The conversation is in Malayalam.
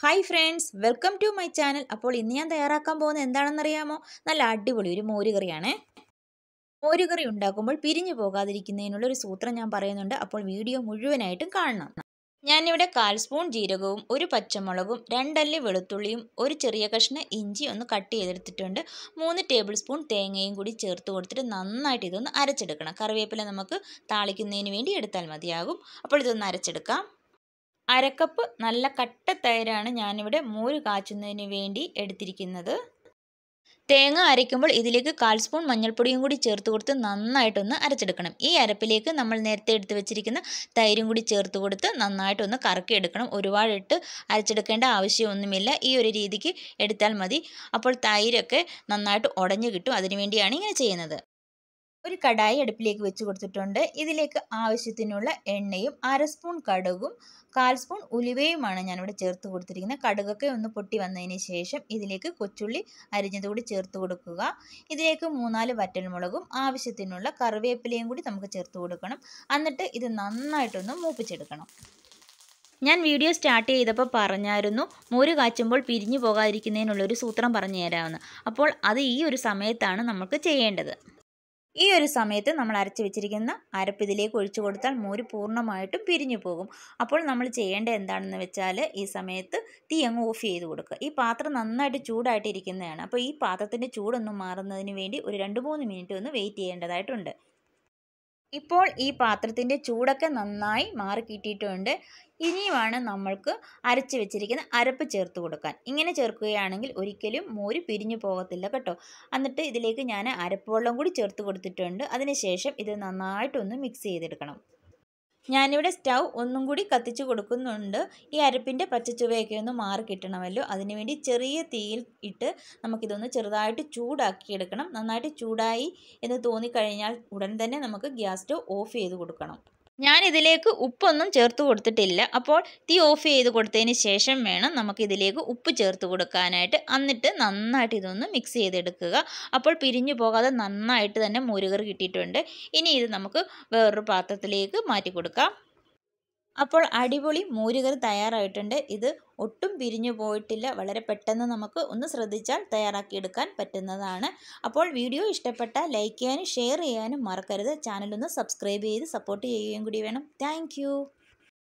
Hi friends, welcome to my channel. അപ്പോൾ ഇന്ന് ഞാൻ തയ്യാറാക്കാൻ പോകുന്നത് എന്താണെന്നറിയാമോ? നല്ല അടിപൊളി ഒരു മോരുകറിയാണ്. മോരുകറി ഉണ്ടാക്കുമ്പോൾ പിരിഞ്ഞു പോകാതിരിക്കുന്നതിനുള്ള ഒരു സൂത്രം ഞാൻ പറയുന്നുണ്ട്. അപ്പോൾ വീഡിയോ മുഴുവനായിട്ടും കാണണം. ഞാനിവിടെ 1/4 സ്പൂൺ ജീരകവും 1 പച്ചമുളകും 2 അല്ലി വെളുത്തുള്ളിയും 1 ചെറിയ കഷ്ണം ഇഞ്ചി ഒന്ന് കട്ട് ചെയ്തെടുത്തിട്ടുണ്ട്. 3 ടേബിൾ സ്പൂൺ തേങ്ങയും കൂടി ചേർത്ത് കൊടുത്തിട്ട് നന്നായിട്ട് ഇതൊന്ന് അരച്ചെടുക്കണം. കറിവേപ്പില നമുക്ക് താളിക്കുന്നതിന് വേണ്ടി എടുത്താൽ മതിയാകും. അപ്പോൾ ഇതൊന്ന് അരച്ചെടുക്കാം. അരക്കപ്പ് നല്ല കട്ട തൈരാണ് ഞാനിവിടെ മോര് കാച്ചുന്നതിന് വേണ്ടി എടുത്തിരിക്കുന്നത്. തേങ്ങ അരയ്ക്കുമ്പോൾ ഇതിലേക്ക് 1/4 സ്പൂൺ മഞ്ഞൾപ്പൊടിയും കൂടി ചേർത്ത് കൊടുത്ത് നന്നായിട്ടൊന്ന് അരച്ചെടുക്കണം. ഈ അരപ്പിലേക്ക് നമ്മൾ നേരത്തെ എടുത്ത് വെച്ചിരിക്കുന്ന തൈരും കൂടി ചേർത്ത് കൊടുത്ത് നന്നായിട്ടൊന്ന് കറക്കിയെടുക്കണം. ഒരുപാടിട്ട് അരച്ചെടുക്കേണ്ട ആവശ്യമൊന്നുമില്ല. ഈ ഒരു രീതിക്ക് എടുത്താൽ മതി. അപ്പോൾ തൈരൊക്കെ നന്നായിട്ട് ഉടഞ്ഞു കിട്ടും. അതിനുവേണ്ടിയാണ് ഇങ്ങനെ ചെയ്യുന്നത്. ഒരു കടായി അടുപ്പിലേക്ക് വെച്ച് കൊടുത്തിട്ടുണ്ട്. ഇതിലേക്ക് ആവശ്യത്തിനുള്ള എണ്ണയും 1/2 സ്പൂൺ കടുകും 1/4 സ്പൂൺ ഉലുവയുമാണ് ഞാനിവിടെ ചേർത്ത് കൊടുത്തിരിക്കുന്നത്. കടുകൊക്കെ ഒന്ന് പൊട്ടി വന്നതിന് ശേഷം ഇതിലേക്ക് കൊച്ചുള്ളി അരിഞ്ഞതുകൂടി ചേർത്ത് കൊടുക്കുക. ഇതിലേക്ക് 3-4 വറ്റൽമുളകും ആവശ്യത്തിനുള്ള കറിവേപ്പിലയും കൂടി നമുക്ക് ചേർത്ത് കൊടുക്കണം. എന്നിട്ട് ഇത് നന്നായിട്ടൊന്ന് മൂപ്പിച്ചെടുക്കണം. ഞാൻ വീഡിയോ സ്റ്റാർട്ട് ചെയ്തപ്പോൾ പറഞ്ഞായിരുന്നു മോര് കാച്ചുമ്പോൾ പിരിഞ്ഞു പോകാതിരിക്കുന്നതിനുള്ളൊരു സൂത്രം പറഞ്ഞു തരാമെന്ന്. അപ്പോൾ അത് ഈ ഒരു സമയത്താണ് നമുക്ക് ചെയ്യേണ്ടത്. ഈ ഒരു സമയത്ത് നമ്മൾ അരച്ച് വെച്ചിരിക്കുന്ന അരപ്പ് ഇതിലേക്ക് ഒഴിച്ചു കൊടുത്താൽ മോര് പൂർണ്ണമായിട്ടും പിരിഞ്ഞു പോകും. അപ്പോൾ നമ്മൾ ചെയ്യേണ്ടത് എന്താണെന്ന് വെച്ചാൽ ഈ സമയത്ത് തീ അങ്ങ് ഓഫ് ചെയ്ത് കൊടുക്കുക. ഈ പാത്രം നന്നായിട്ട് ചൂടായിട്ട് ഇരിക്കുന്നതാണ്. അപ്പോൾ ഈ പാത്രത്തിൻ്റെ ചൂടൊന്നും മാറുന്നതിന് വേണ്ടി ഒരു 2-3 മിനിറ്റ് ഒന്ന് വെയിറ്റ് ചെയ്യേണ്ടതായിട്ടുണ്ട്. ഇപ്പോൾ ഈ പാത്രത്തിൻ്റെ ചൂടൊക്കെ നന്നായി മാറി കിട്ടിയിട്ടുണ്ട്. ഇനിയുമാണ് നമ്മൾക്ക് അരച്ച് വെച്ചിരിക്കുന്ന അരപ്പ് ചേർത്ത് കൊടുക്കാൻ. ഇങ്ങനെ ചേർക്കുകയാണെങ്കിൽ ഒരിക്കലും മോര് പിരിഞ്ഞു പോകത്തില്ല കേട്ടോ. എന്നിട്ട് ഇതിലേക്ക് ഞാൻ അരപ്പ് വെള്ളം കൂടി ചേർത്ത് കൊടുത്തിട്ടുണ്ട്. അതിനുശേഷം ഇത് നന്നായിട്ടൊന്ന് മിക്സ് ചെയ്തെടുക്കണം. ഞാനിവിടെ സ്റ്റൗ ഒന്നും കൂടി കത്തിച്ച് കൊടുക്കുന്നുണ്ട്. ഈ അരപ്പിൻ്റെ പച്ചച്ചുവയൊക്കെ ഒന്ന് മാറി കിട്ടണമല്ലോ. അതിനുവേണ്ടി ചെറിയ തീയിൽ ഇട്ട് നമുക്കിതൊന്ന് ചെറുതായിട്ട് ചൂടാക്കിയെടുക്കണം. നന്നായിട്ട് ചൂടായി എന്ന് തോന്നിക്കഴിഞ്ഞാൽ ഉടൻ തന്നെ നമുക്ക് ഗ്യാസ് സ്റ്റൗ ഓഫ് ചെയ്ത് കൊടുക്കണം. ഞാനിതിലേക്ക് ഉപ്പൊന്നും ചേർത്ത് കൊടുത്തിട്ടില്ല. അപ്പോൾ തീ ഓഫ് ചെയ്ത് കൊടുത്തതിന് ശേഷം വേണം നമുക്കിതിലേക്ക് ഉപ്പ് ചേർത്ത് കൊടുക്കാനായിട്ട്. എന്നിട്ട് നന്നായിട്ട് ഇതൊന്ന് മിക്സ് ചെയ്തെടുക്കുക. അപ്പോൾ പിരിഞ്ഞു പോകാതെ നന്നായിട്ട് തന്നെ മോരുകറി കിട്ടിയിട്ടുണ്ട്. ഇനി ഇത് നമുക്ക് വേറൊരു പാത്രത്തിലേക്ക് മാറ്റി കൊടുക്കാം. അപ്പോൾ അടിപൊളി മോരുകറി തയ്യാറായിട്ടുണ്ട്. ഇത് ഒട്ടും പിരിഞ്ഞു പോയിട്ടില്ല. വളരെ പെട്ടെന്ന് നമുക്ക് ഒന്ന് ശ്രദ്ധിച്ചാൽ തയ്യാറാക്കിയെടുക്കാൻ പറ്റുന്നതാണ്. അപ്പോൾ വീഡിയോ ഇഷ്ടപ്പെട്ടാൽ ലൈക്ക് ചെയ്യാനും ഷെയർ ചെയ്യാനും മറക്കരുത്. ചാനലൊന്ന് സബ്സ്ക്രൈബ് ചെയ്ത് സപ്പോർട്ട് ചെയ്യുകയും കൂടി വേണം. താങ്ക്